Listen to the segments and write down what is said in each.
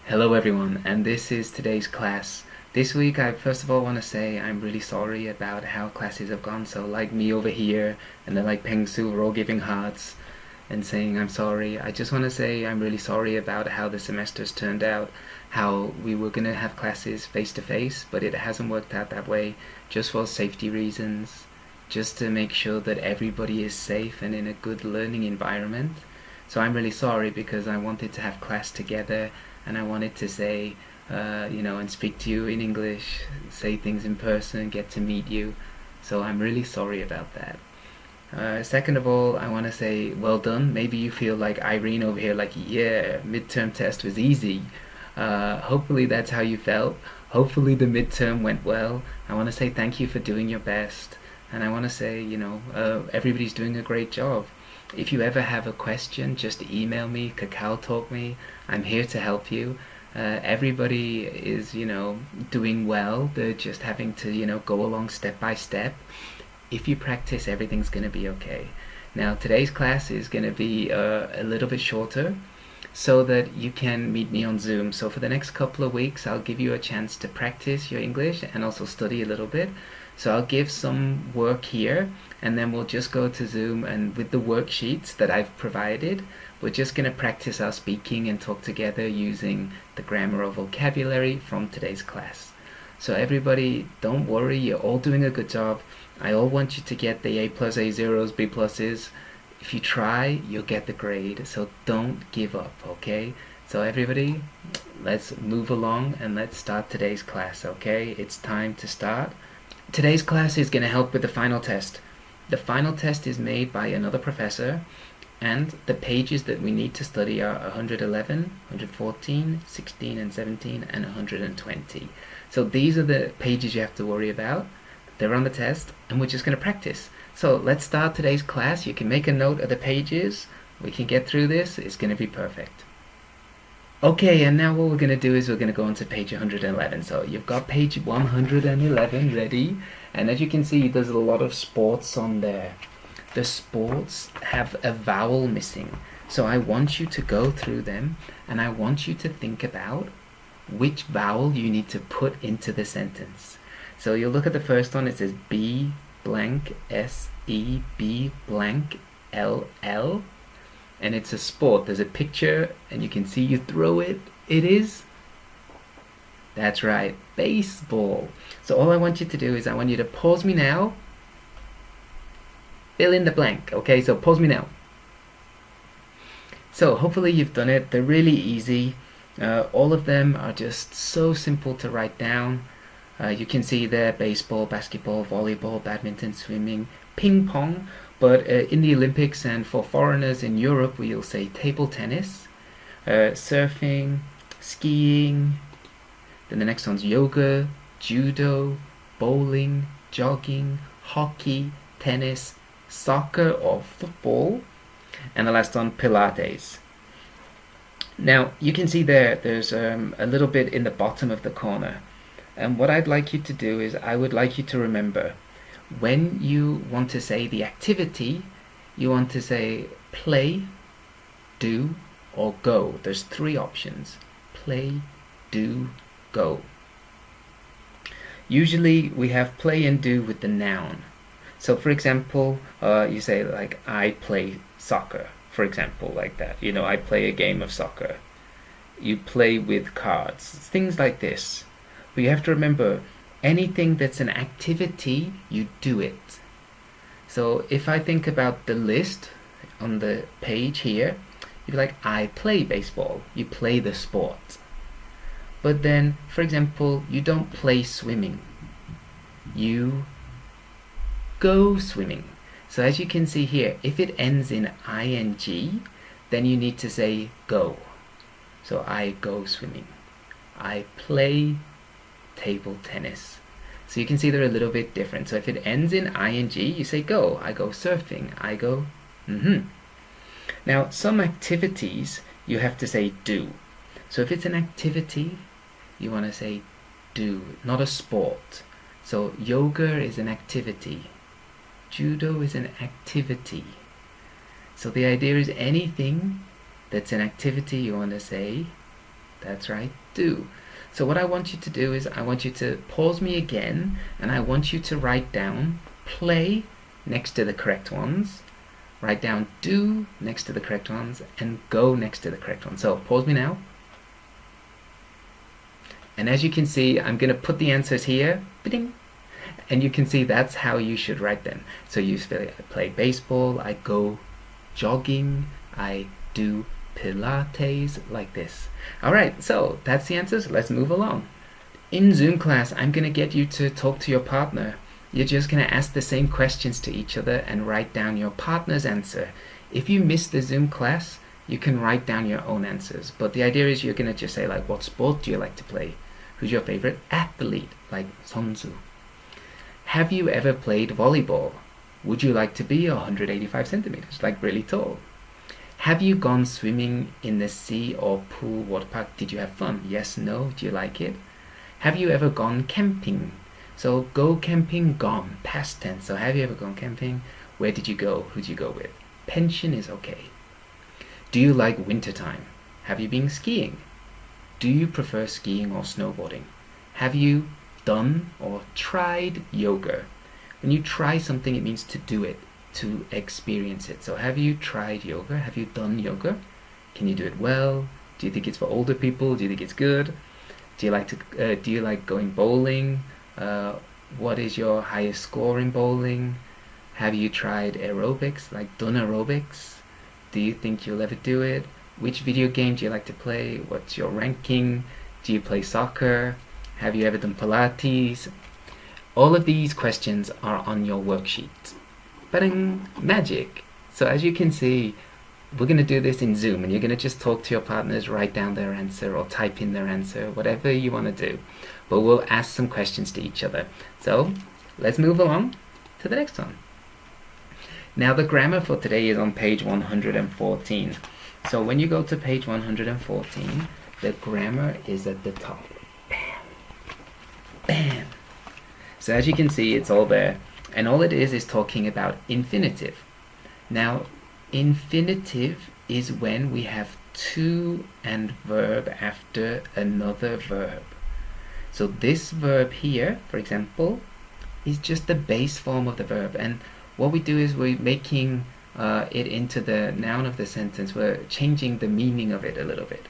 Hello everyone, and this is today's class. This week I first of all want to say I'm really sorry about how classes have gone. So like me over here and then like Peng Su, we're all giving hearts and saying I'm sorry. I just want to say I'm really sorry about how the semester's turned out, how we were going to have classes face to face, but it hasn't worked out that way just for safety reasons, just to make sure that everybody is safe and in a good learning environment. So I'm really sorry because I wanted to have class together and I wanted to say, and speak to you in English, say things in person, get to meet you. So I'm really sorry about that. Second of all, I want to say well done. Maybe you feel like Irene over here, like, yeah, midterm test was easy. Hopefully that's how you felt. Hopefully the midterm went well. I want to say thank you for doing your best. And I want to say, everybody's doing a great job. If you ever have a question, just email me, Kakao Talk me. I'm here to help you. Everybody is, doing well. They're just having to, go along step by step. If you practice, everything's going to be okay. Now, today's class is going to be a little bit shorter so that you can meet me on Zoom. So for the next couple of weeks, I'll give you a chance to practice your English and also study a little bit. So I'll give some work here and then we'll just go to Zoom, and with the worksheets that I've provided, we're just going to practice our speaking and talk together using the grammar or vocabulary from today's class. So everybody, don't worry, you're all doing a good job. I all want you to get the A plus, A zeros, B pluses. If you try, you'll get the grade, so don't give up, okay? So everybody, let's move along and let's start today's class, okay? It's time to start. Today's class is going to help with the final test. The final test is made by another professor, and the pages that we need to study are 111, 114, 16 and 17, and 120. So these are the pages you have to worry about. They're on the test, and we're just going to practice. So let's start today's class. You can make a note of the pages. We can get through this. It's going to be perfect. Okay, and now what we're going to do is we're going to go on to page 111. So you've got page 111 ready, and as you can see, there's a lot of sports on there. The sports have a vowel missing. So I want you to go through them, and I want you to think about which vowel you need to put into the sentence. So you'll look at the first one. It says B blank S E B blank L L. And it's a sport. There's a picture and you can see you throw it. It is, that's right, baseball. So all I want you to do is I want you to pause me now, fill in the blank. Okay, so pause me now. So hopefully you've done it. They're really easy. All of them are just so simple to write down. You can see there baseball, basketball, volleyball, badminton, swimming, ping pong. But in the Olympics and for foreigners in Europe, we'll say table tennis, surfing, skiing. Then the next one's yoga, judo, bowling, jogging, hockey, tennis, soccer or football, and the last one, Pilates. Now you can see there's a little bit in the bottom of the corner. And what I'd like you to do is I would like you to remember, when you want to say the activity, you want to say play, do, or go. There's three options: play, do, go. Usually we have play and do with the noun. So for example, you say like I play soccer, for example, like that. I play a game of soccer. You play with cards, things like this. But you have to remember, anything that's an activity, you do it. So if I think about the list on the page here, you'd be like, I play baseball. You play the sport. But then, for example, you don't play swimming. You go swimming. So as you can see here, if it ends in ing, then you need to say go. So I go swimming. I play table tennis. So you can see they're a little bit different. So if it ends in ing, you say go. I go surfing. I go Now some activities you have to say do. So if it's an activity, you want to say do, not a sport. So yoga is an activity. Judo is an activity. So the idea is anything that's an activity, you want to say That's right, do. So what I want you to do is I want you to pause me again, and I want you to write down play next to the correct ones, write down do next to the correct ones, and go next to the correct ones. So pause me now. And as you can see, I'm going to put the answers here. Ba-ding. And you can see that's how you should write them. So you I play baseball, I go jogging, I do Pilates, like this. Alright, so that's the answers. Let's move along. In Zoom class, I'm going to get you to talk to your partner. You're just going to ask the same questions to each other and write down your partner's answer. If you miss the Zoom class, you can write down your own answers. But the idea is you're going to just say, like, what sport do you like to play? Who's your favorite athlete? Like 선수. Have you ever played volleyball? Would you like to be 185 centimeters, like really tall? Have you gone swimming in the sea or pool, water park? Did you have fun? Yes, no, do you like it? Have you ever gone camping? So go camping, gone, past tense. So have you ever gone camping? Where did you go? Who did you go with? Pension is okay. Do you like wintertime? Have you been skiing? Do you prefer skiing or snowboarding? Have you done or tried yoga? When you try something, it means to do it, to experience it. So have you tried yoga? Have you done yoga? Can you do it well? Do you think it's for older people? Do you think it's good? Do you like going bowling? What is your highest score in bowling? Have you tried aerobics, like done aerobics? Do you think you'll ever do it? Which video game do you like to play? What's your ranking? Do you play soccer? Have you ever done Pilates? All of these questions are on your worksheet. Ba-ding! Magic! So as you can see, we're going to do this in Zoom, and you're going to just talk to your partners, write down their answer or type in their answer, whatever you want to do. But we'll ask some questions to each other. So let's move along to the next one. Now the grammar for today is on page 114. So when you go to page 114, the grammar is at the top. Bam! Bam! So as you can see, it's all there. And all it is talking about infinitive. Now, infinitive is when we have to and verb after another verb. So this verb here, for example, is just the base form of the verb. And what we do is we're making it into the noun of the sentence. We're changing the meaning of it a little bit.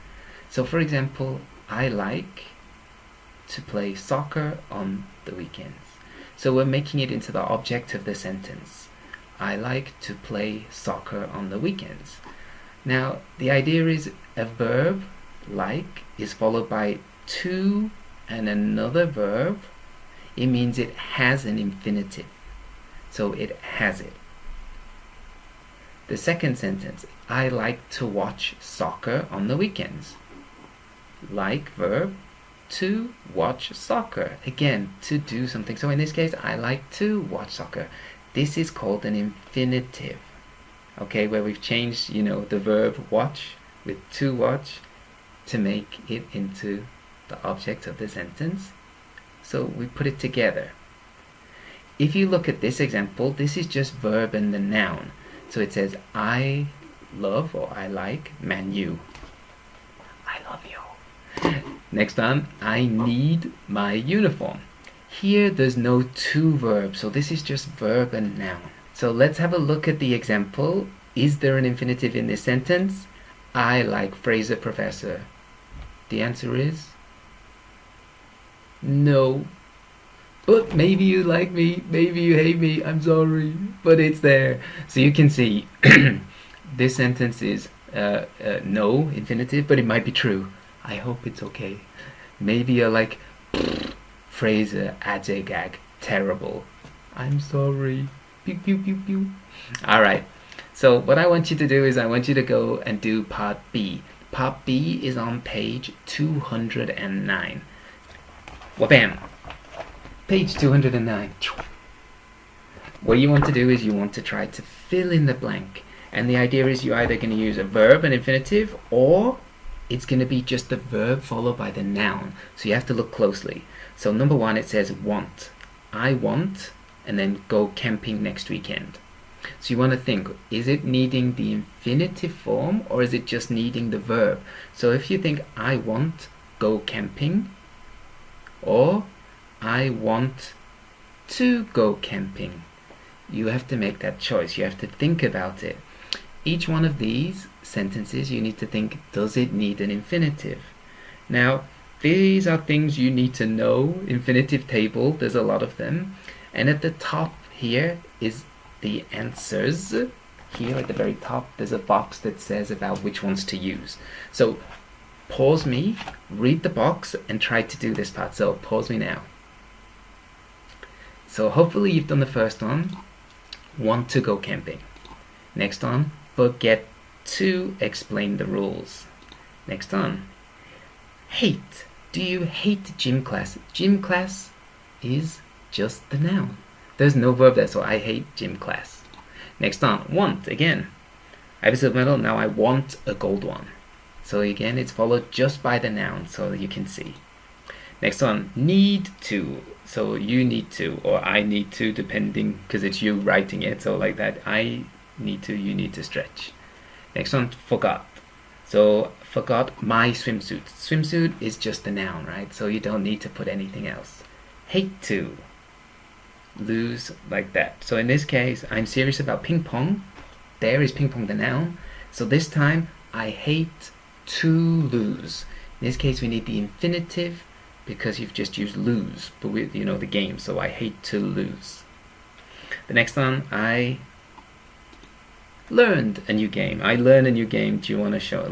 So for example, I like to play soccer on the weekends. So we're making it into the object of the sentence. I like to play soccer on the weekends. Now, the idea is a verb, like, is followed by to and another verb. It means it has an infinitive. So it has it. The second sentence, I like to watch soccer on the weekends. Like verb, to watch soccer. Again, to do something. So in this case, I like to watch soccer. This is called an infinitive. Okay, where we've changed, the verb watch with to watch to make it into the object of the sentence. So we put it together. If you look at this example, this is just verb and the noun. So it says, I love or I like Man U. I love you. Next one, I need my uniform. Here there's no to verb, so this is just verb and noun. So let's have a look at the example. Is there an infinitive in this sentence? I like Fraser Professor. The answer is no. But maybe you like me, maybe you hate me, I'm sorry, but it's there. So you can see this sentence is no infinitive, but it might be true. I hope it's okay. Maybe you're like, Fraser, gag, terrible. I'm sorry. Pew, pew, pew, pew. Alright, so what I want you to do is I want you to go and do part B. Part B is on page 209. Wha-bam! Page 209. What you want to do is you want to try to fill in the blank. And the idea is you're either going to use a verb, an infinitive, or it's going to be just the verb followed by the noun. So you have to look closely. So number one, it says want. I want, and then go camping next weekend. So you want to think, is it needing the infinitive form or is it just needing the verb? So if you think, I want go camping, or I want to go camping, you have to make that choice. You have to think about it. Each one of these sentences, you need to think, does it need an infinitive? Now, these are things you need to know. Infinitive table, there's a lot of them. And at the top here is the answers. Here at the very top, there's a box that says about which ones to use. So pause me, read the box, and try to do this part. So pause me now. So hopefully you've done the first one. Want to go camping. Next one, forget to explain the rules. Next one, hate. Do you hate gym class? Gym class is just the noun. There's no verb there, so I hate gym class. Next on, want. Again, I have a silver medal, now I want a gold one. So again, it's followed just by the noun, so you can see. Next one, need to. So you need to, or I need to, depending, because it's you writing it. So like that, I need to, you need to stretch. Next one, forgot. So forgot my swimsuit. Swimsuit is just the noun, right? So you don't need to put anything else. Hate to. Lose, like that. So in this case, I'm serious about ping pong. There is ping pong the noun. So this time, I hate to lose. In this case, we need the infinitive because you've just used lose, but with the game. So I hate to lose. The next one, I learned a new game. I learn a new game. Do you want to show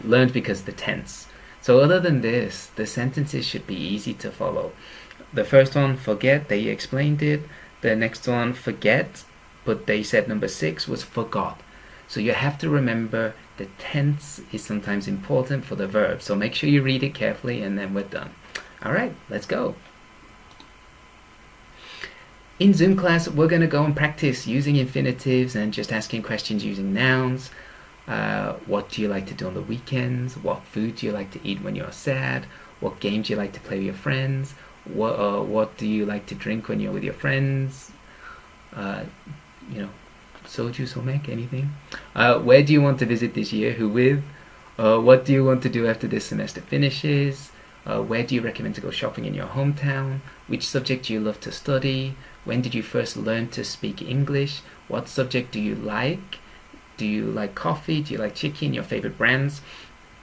learned because the tense. So other than this, the sentences should be easy to follow. The first one, forget, they explained it. The next one, forget, but they said number 6 was forgot. So you have to remember the tense is sometimes important for the verb. So make sure you read it carefully and then we're done. Alright, let's go. In Zoom class, we're going to go and practice using infinitives and just asking questions using nouns. What do you like to do on the weekends? What food do you like to eat when you're sad? What games do you like to play with your friends? What do you like to drink when you're with your friends? Soju, somek, anything? Where do you want to visit this year? Who with? What do you want to do after this semester finishes? Where do you recommend to go shopping in your hometown? Which subject do you love to study? When did you first learn to speak English? What subject do you like? Do you like coffee? Do you like chicken? Your favorite brands?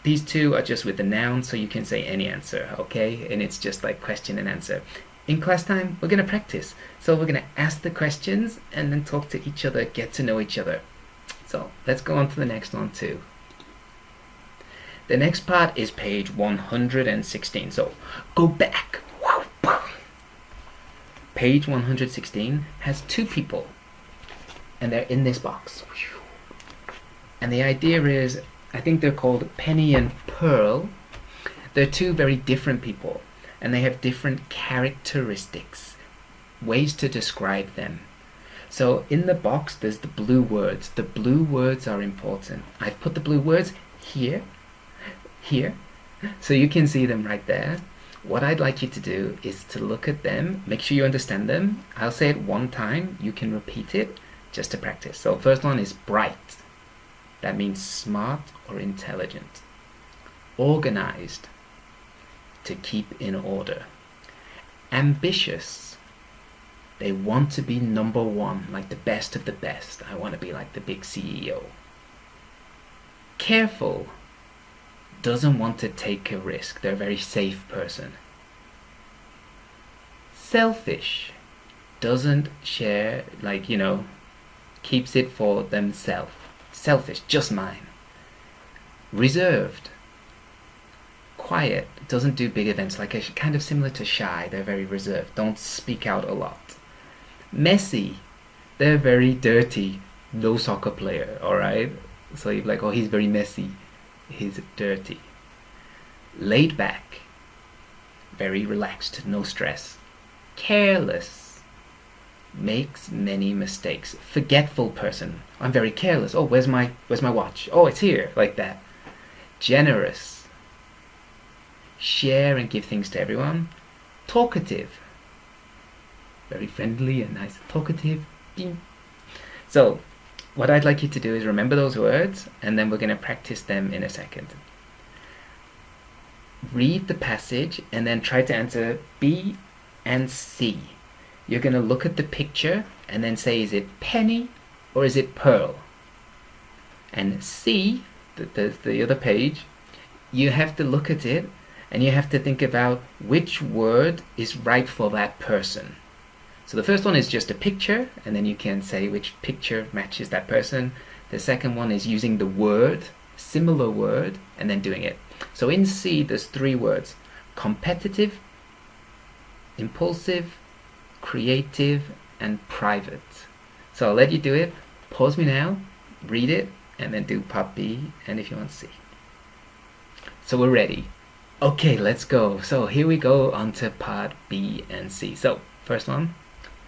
These two are just with the noun, so you can say any answer, okay? And it's just like question and answer. In class time, we're going to practice. So we're going to ask the questions and then talk to each other, get to know each other. So let's go on to the next one too. The next part is page 116. So go back. Page 116 has 2 people. And they're in this box. And the idea is, I think they're called Penny and Pearl. They're 2 very different people. And they have different characteristics, ways to describe them. So in the box, there's the blue words. The blue words are important. I've put the blue words here, so you can see them right there. What I'd like you to do is to look at them, make sure you understand them. I'll say it one time, you can repeat it just to practice. So first one is bright. That means smart or intelligent. Organized, to keep in order. Ambitious, they want to be number 1, like the best of the best. I want to be like the big CEO. Careful, doesn't want to take a risk. They're a very safe person. Selfish, doesn't share, keeps it for themselves. Selfish, just mine. Reserved, quiet, doesn't do big events, kind of similar to shy. They're very reserved, don't speak out a lot. Messy, they're very dirty, no soccer player, alright? So you're like, oh, he's very messy, he's dirty. Laid back, very relaxed, no stress. Careless, makes many mistakes. Forgetful person, I'm very careless. Oh, where's my watch? Oh, it's here, like that. Generous, share and give things to everyone. Talkative, very friendly and nice. Talkative. So what I'd like you to do is remember those words, and then we're going to practice them in a second. Read the passage and then try to answer B and C. You're going to look at the picture and then say, is it penny or is it pearl? And C, the other page, you have to look at it and you have to think about which word is right for that person. So the first one is just a picture, and then you can say which picture matches that person. The second one is using the word, similar word, and then doing it. So in C, there's 3 words: competitive, impulsive, creative, and private. So I'll let you do it. Pause me now, read it, and then do part B, and if you want C. So we're ready. Okay, let's go. So here we go on to part B and C. So first one,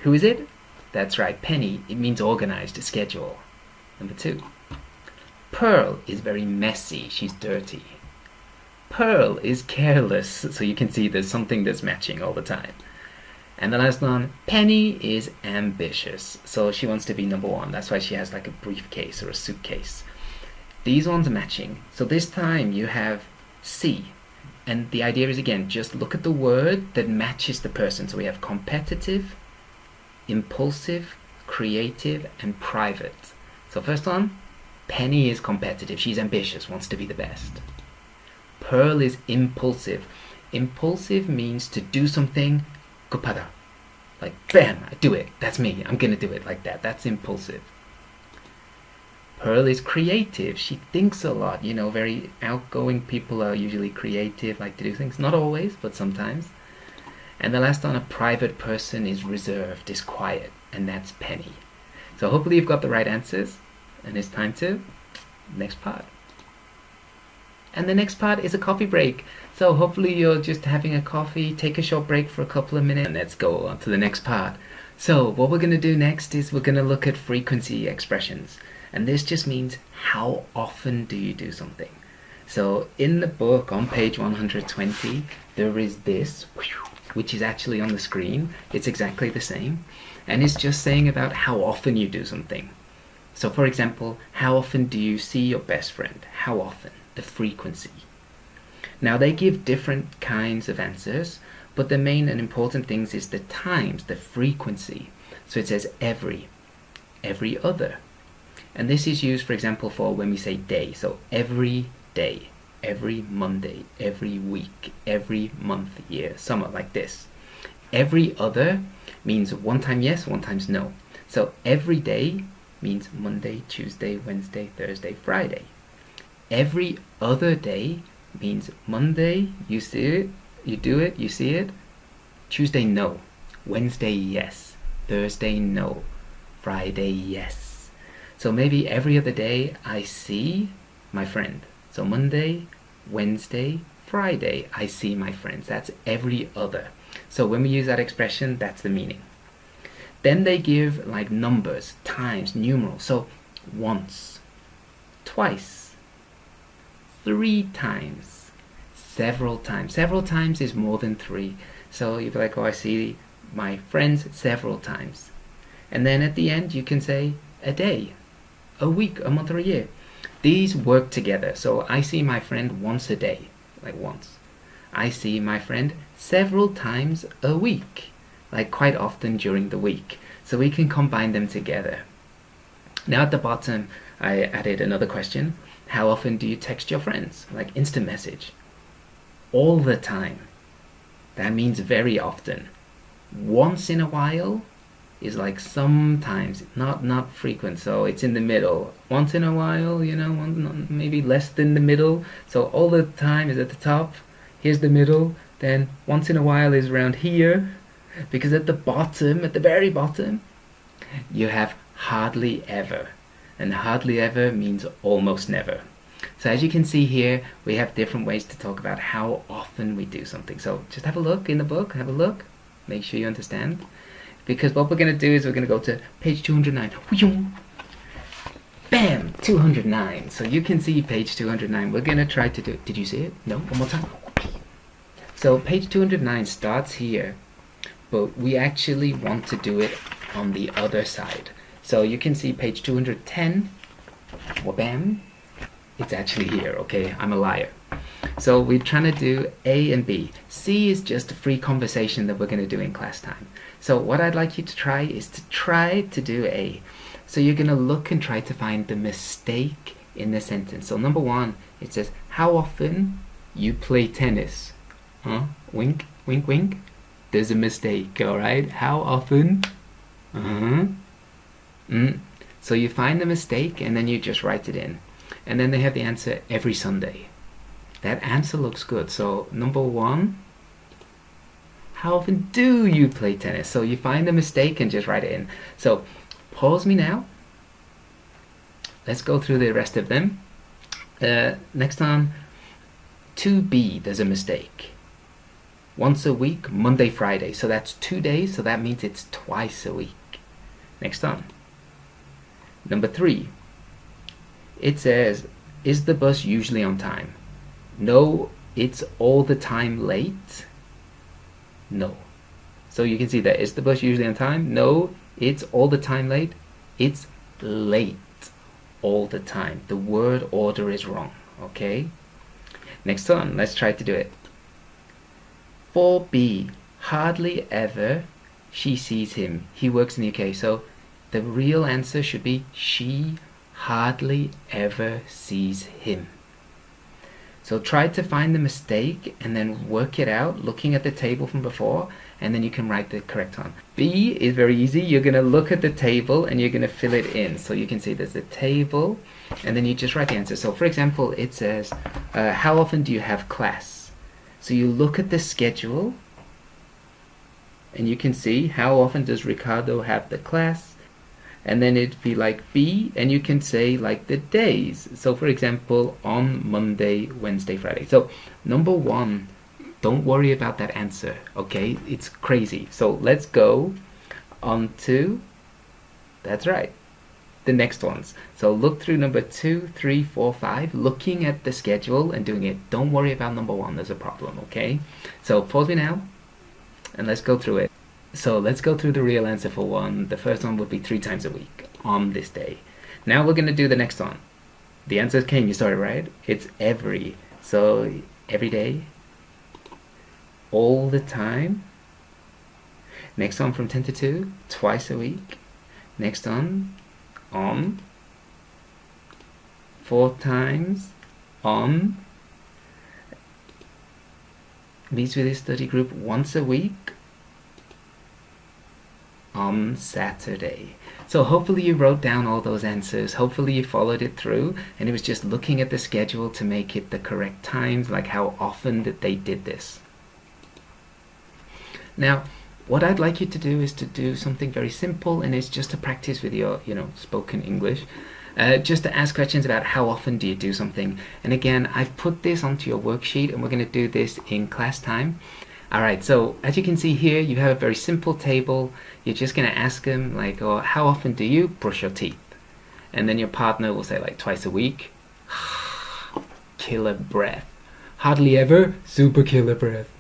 who is it? That's right, penny. It means organized, a schedule. Number 2, pearl is very messy. She's dirty. Pearl is careless. So you can see there's something that's matching all the time. And the last one, penny is ambitious. So she wants to be number 1. That's why she has like a briefcase or a suitcase. These ones are matching. So this time you have C. And the idea is, again, just look at the word that matches the person. So we have competitive, impulsive, creative, and private. So first one, penny is competitive. She's ambitious, wants to be the best. Pearl is impulsive. Impulsive means to do something, kupada. Like, bam, I do it. That's me. I'm going to do it like that. That's impulsive. Pearl is creative. She thinks a lot. You know, very outgoing people are usually creative, like to do things. Not always, but sometimes. And the last one, a private person, is reserved, is quiet, and that's penny. So hopefully you've got the right answers, and it's time to next part. And the next part is a coffee break. So hopefully you're just having a coffee, take a short break for a couple of minutes, and let's go on to the next part. So what we're going to do next is we're going to look at frequency expressions. And this just means how often do you do something. So in the book on page 120, there is this, which is actually on the screen. It's exactly the same. And it's just saying about how often you do something. So for example, how often do you see your best friend? How often? The frequency. Now they give different kinds of answers, but the main and important things is the times, the frequency. So it says every other. And this is used, for example, for when we say day. So every day, every Monday, every week, every month, year, summer, like this. Every other means one time yes, one time no. So every day means Monday, Tuesday, Wednesday, Thursday, Friday. Every other day means Monday, you see it, you do it, you see it. Tuesday, no. Wednesday, yes. Thursday, no. Friday, yes. So maybe every other day I see my friend. So Monday, Wednesday, Friday, I see my friends. That's every other. So when we use that expression, that's the meaning. Then they give like numbers, times, numerals. So once, twice, 3 times, several times. Several times is more than 3. So you'd be like, oh, I see my friends several times. And then at the end, you can say a day, a week, a month, or a year. These work together. So I see my friend once a day, like once. I see my friend several times a week, like quite often during the week. So we can combine them together. Now at the bottom, I added another question. How often do you text your friends? Like instant message. All the time. That means very often. Once in a while is like sometimes, not frequent, so it's in the middle. Once in a while, you know, maybe less than the middle. So all the time is at the top, here's the middle, then once in a while is around here, because at the bottom, at the very bottom, you have hardly ever. And hardly ever means almost never. So as you can see here, we have different ways to talk about how often we do something. So just have a look in the book, have a look, make sure you understand. Because what we're going to do is we're going to go to page 209. Bam! 209. So you can see page 209. We're going to try to do it. Did you see it? No? One more time. So page 209 starts here, but we actually want to do it on the other side. So you can see page 210, wha-bam, it's actually here, okay? I'm a liar. So we're trying to do A and B. C is just a free conversation that we're going to do in class time. So what I'd like you to try is to try to do A. So you're going to look and try to find the mistake in the sentence. So number one, it says, how often you play tennis? Huh? Wink, wink, wink. There's a mistake, alright? How often? So you find the mistake and then you just write it in. And then they have the answer every Sunday. That answer looks good. So number one, how often do you play tennis? So you find the mistake and just write it in. So pause me now. Let's go through the rest of them. Next on, 2B, there's a mistake. Once a week, Monday, Friday. So that's 2 days, so that means it's twice a week. Next on. Number 3. It says, is the bus usually on time? No, it's all the time late. No. So you can see that. Is the bus usually on time? No, it's all the time late. It's late all the time. The word order is wrong, okay? Next one, let's try to do it. 4B, hardly ever she sees him. He works in the UK. So the real answer should be she hardly ever sees him. So try to find the mistake and then work it out looking at the table from before, and then you can write the correct one. B is very easy. You're going to look at the table and you're going to fill it in. So you can see there's a table and then you just write the answer. So for example, it says, how often do you have class? So you look at the schedule and you can see how often does Ricardo have the class, and then it'd be like B, and you can say like the days. So for example, on Monday, Wednesday, Friday. So number one, don't worry about that answer, okay? It's crazy. So let's go on to, that's right, the next ones. So look through number 2, 3, 4, 5, looking at the schedule and doing it. Don't worry about number one, there's a problem, okay? So pause me now and let's go through it. So let's go through the real answer for one. The first one would be 3 times a week on this day. Now we're going to do the next one. The answer came, you saw it right? It's every. So every day, all the time. Next one from 10 to 2, twice a week. Next on 4 times on. Meets with his study group once a week on Saturday. So hopefully you wrote down all those answers. Hopefully you followed it through, and it was just looking at the schedule to make it the correct times, like how often that they did this. Now, what I'd like you to do is to do something very simple, and it's just to practice with your, spoken English. Just to ask questions about how often do you do something. And again, I've put this onto your worksheet, and we're going to do this in class time. Alright, so as you can see here, you have a very simple table. You're just going to ask them, like, oh, how often do you brush your teeth? And then your partner will say, like, twice a week. Killer breath. Hardly ever. Super killer breath.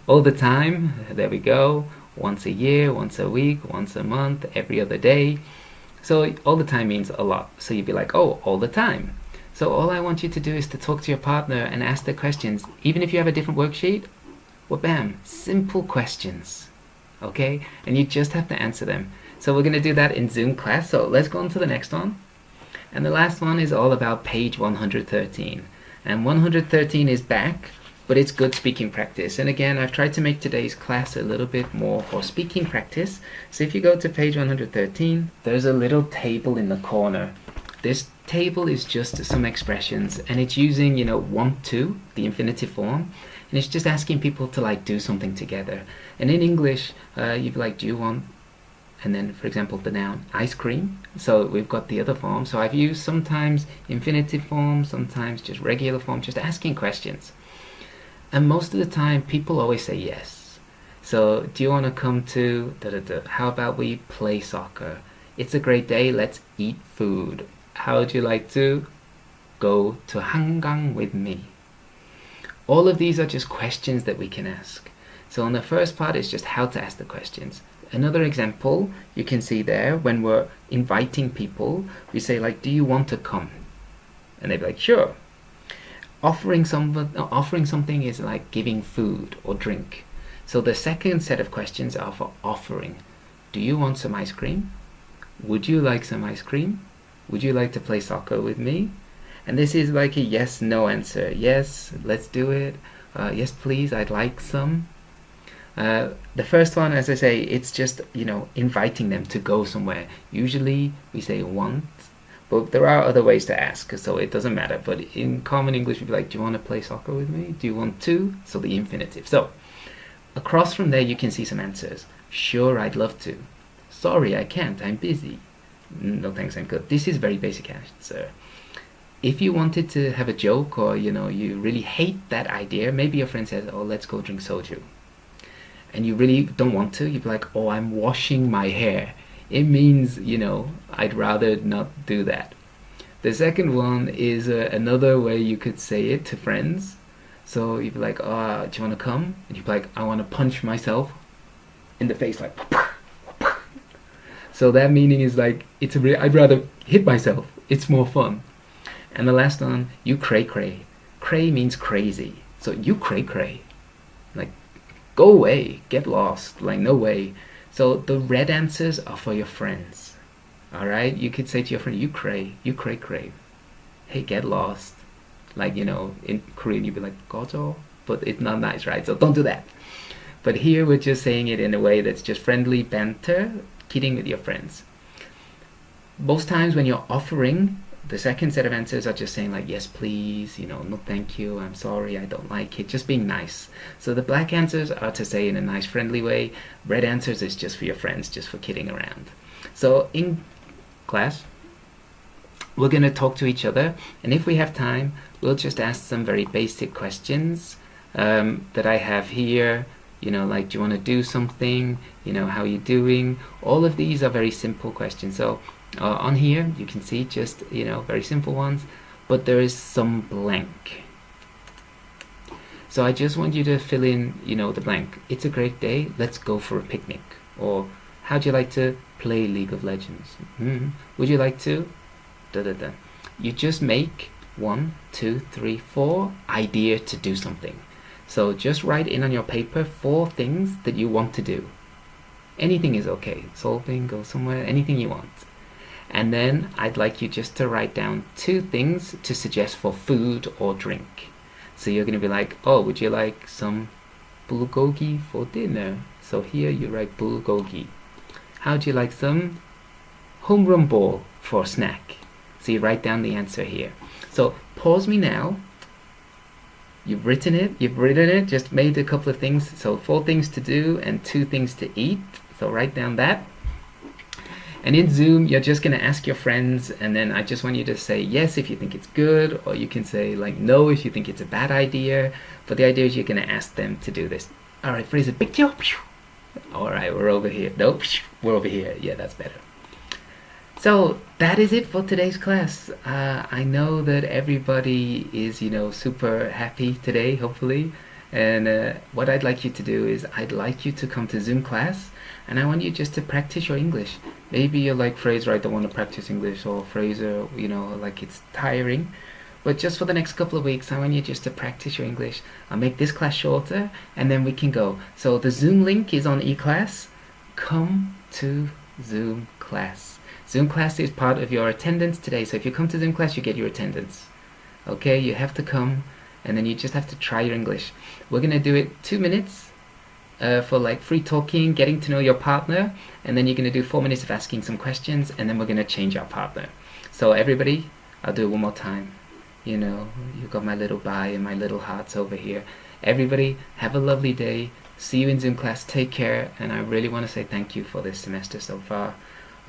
All the time. There we go. Once a year, once a week, once a month, every other day. So all the time means a lot. So you'd be like, oh, all the time. So all I want you to do is to talk to your partner and ask the questions. Even if you have a different worksheet, well, bam, simple questions, okay? And you just have to answer them. So we're going to do that in Zoom class. So let's go on to the next one. And the last one is all about page 113. And 113 is back, but it's good speaking practice. And again, I've tried to make today's class a little bit more for speaking practice. So if you go to page 113, there's a little table in the corner. This table is just some expressions, and it's using, want to, the infinitive form. And it's just asking people to like do something together. And in English, you'd be like, do you want, and then for example the noun ice cream. So we've got the other form. So I've used sometimes infinitive form, sometimes just regular form, just asking questions. And most of the time people always say yes. So do you want to come to how about we play soccer? It's a great day, let's eat food. How would you like to go to Hangang with me? All of these are just questions that we can ask. So on the first part is just how to ask the questions. Another example you can see there, when we're inviting people, we say like, do you want to come? And they'd be like, sure. Offering something is like giving food or drink. So the second set of questions are for offering. Do you want some ice cream? Would you like some ice cream? Would you like to play soccer with me? And this is like a yes, no answer. Yes, let's do it. Yes, please, I'd like some. The first one, as I say, it's just, inviting them to go somewhere. Usually we say want, but there are other ways to ask, so it doesn't matter. But in common English, we'd be like, do you want to play soccer with me? Do you want to? So the infinitive. So across from there, you can see some answers. Sure, I'd love to. Sorry, I can't. I'm busy. No thanks, I'm good. This is very basic answer. If you wanted to have a joke, or you really hate that idea, maybe your friend says, oh, let's go drink soju, and you really don't want to, you'd be like, oh, I'm washing my hair. It means, I'd rather not do that. The second one is another way you could say it to friends. So you'd be like, oh, do you want to come? And you'd be like, I want to punch myself in the face, like. So that meaning is like, I'd rather hit myself. It's more fun. And the last one, you cray cray. Cray means crazy. So you cray cray. Like, go away, get lost, like no way. So the red answers are for your friends. Alright? You could say to your friend, you cray cray. Hey, get lost. Like, in Korean you'd be like, gojo, but it's not nice, right? So don't do that. But here we're just saying it in a way that's just friendly banter, kidding with your friends. Most times when you're offering, the second set of answers are just saying like, yes please, no thank you, I'm sorry, I don't like it, just being nice. So the black answers are to say in a nice friendly way. Red answers is just for your friends, just for kidding around. So in class, we're going to talk to each other, and if we have time, we'll just ask some very basic questions that I have here. Like, do you want to do something? How are you doing? All of these are very simple questions. So on here you can see just very simple ones, but there is some blank. So I just want you to fill in the blank. It's a great day, let's go for a picnic. Or how'd you like to play League of Legends? Would you like to da da da. You just make 1, 2, 3, 4 idea to do something. So just write in on your paper 4 things that you want to do. Anything is okay. Solving, go somewhere, anything you want. And then I'd like you just to write down 2 things to suggest for food or drink. So you're going to be like, oh, would you like some bulgogi for dinner? So here you write bulgogi. How'd you like some home run ball for snack? So you write down the answer here. So pause me now. You've written it, just made a couple of things. So 4 things to do and 2 things to eat. So write down that. And in Zoom, you're just going to ask your friends, and then I just want you to say yes if you think it's good, or you can say like no if you think it's a bad idea. But the idea is you're going to ask them to do this. Alright, Fraser, picture. Alright, we're over here. Nope, we're over here. Yeah, that's better. So that is it for today's class. I know that everybody is, super happy today, hopefully. And what I'd like you to do is I'd like you to come to Zoom class, and I want you just to practice your English. Maybe you're like Fraser, I don't want to practice English, or Fraser, like it's tiring. But just for the next couple of weeks, I want you just to practice your English. I'll make this class shorter, and then we can go. So the Zoom link is on eClass. Come to Zoom class. Zoom class is part of your attendance today. So if you come to Zoom class, you get your attendance. Okay, you have to come, and then you just have to try your English. We're going to do it 2 minutes for like free talking, getting to know your partner, and then you're going to do 4 minutes of asking some questions, and then we're going to change our partner. So everybody, I'll do it one more time. You've got my little bye and my little hearts over here. Everybody, have a lovely day. See you in Zoom class. Take care, and I really want to say thank you for this semester so far.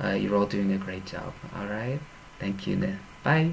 You're all doing a great job. Alright? Thank you. Bye.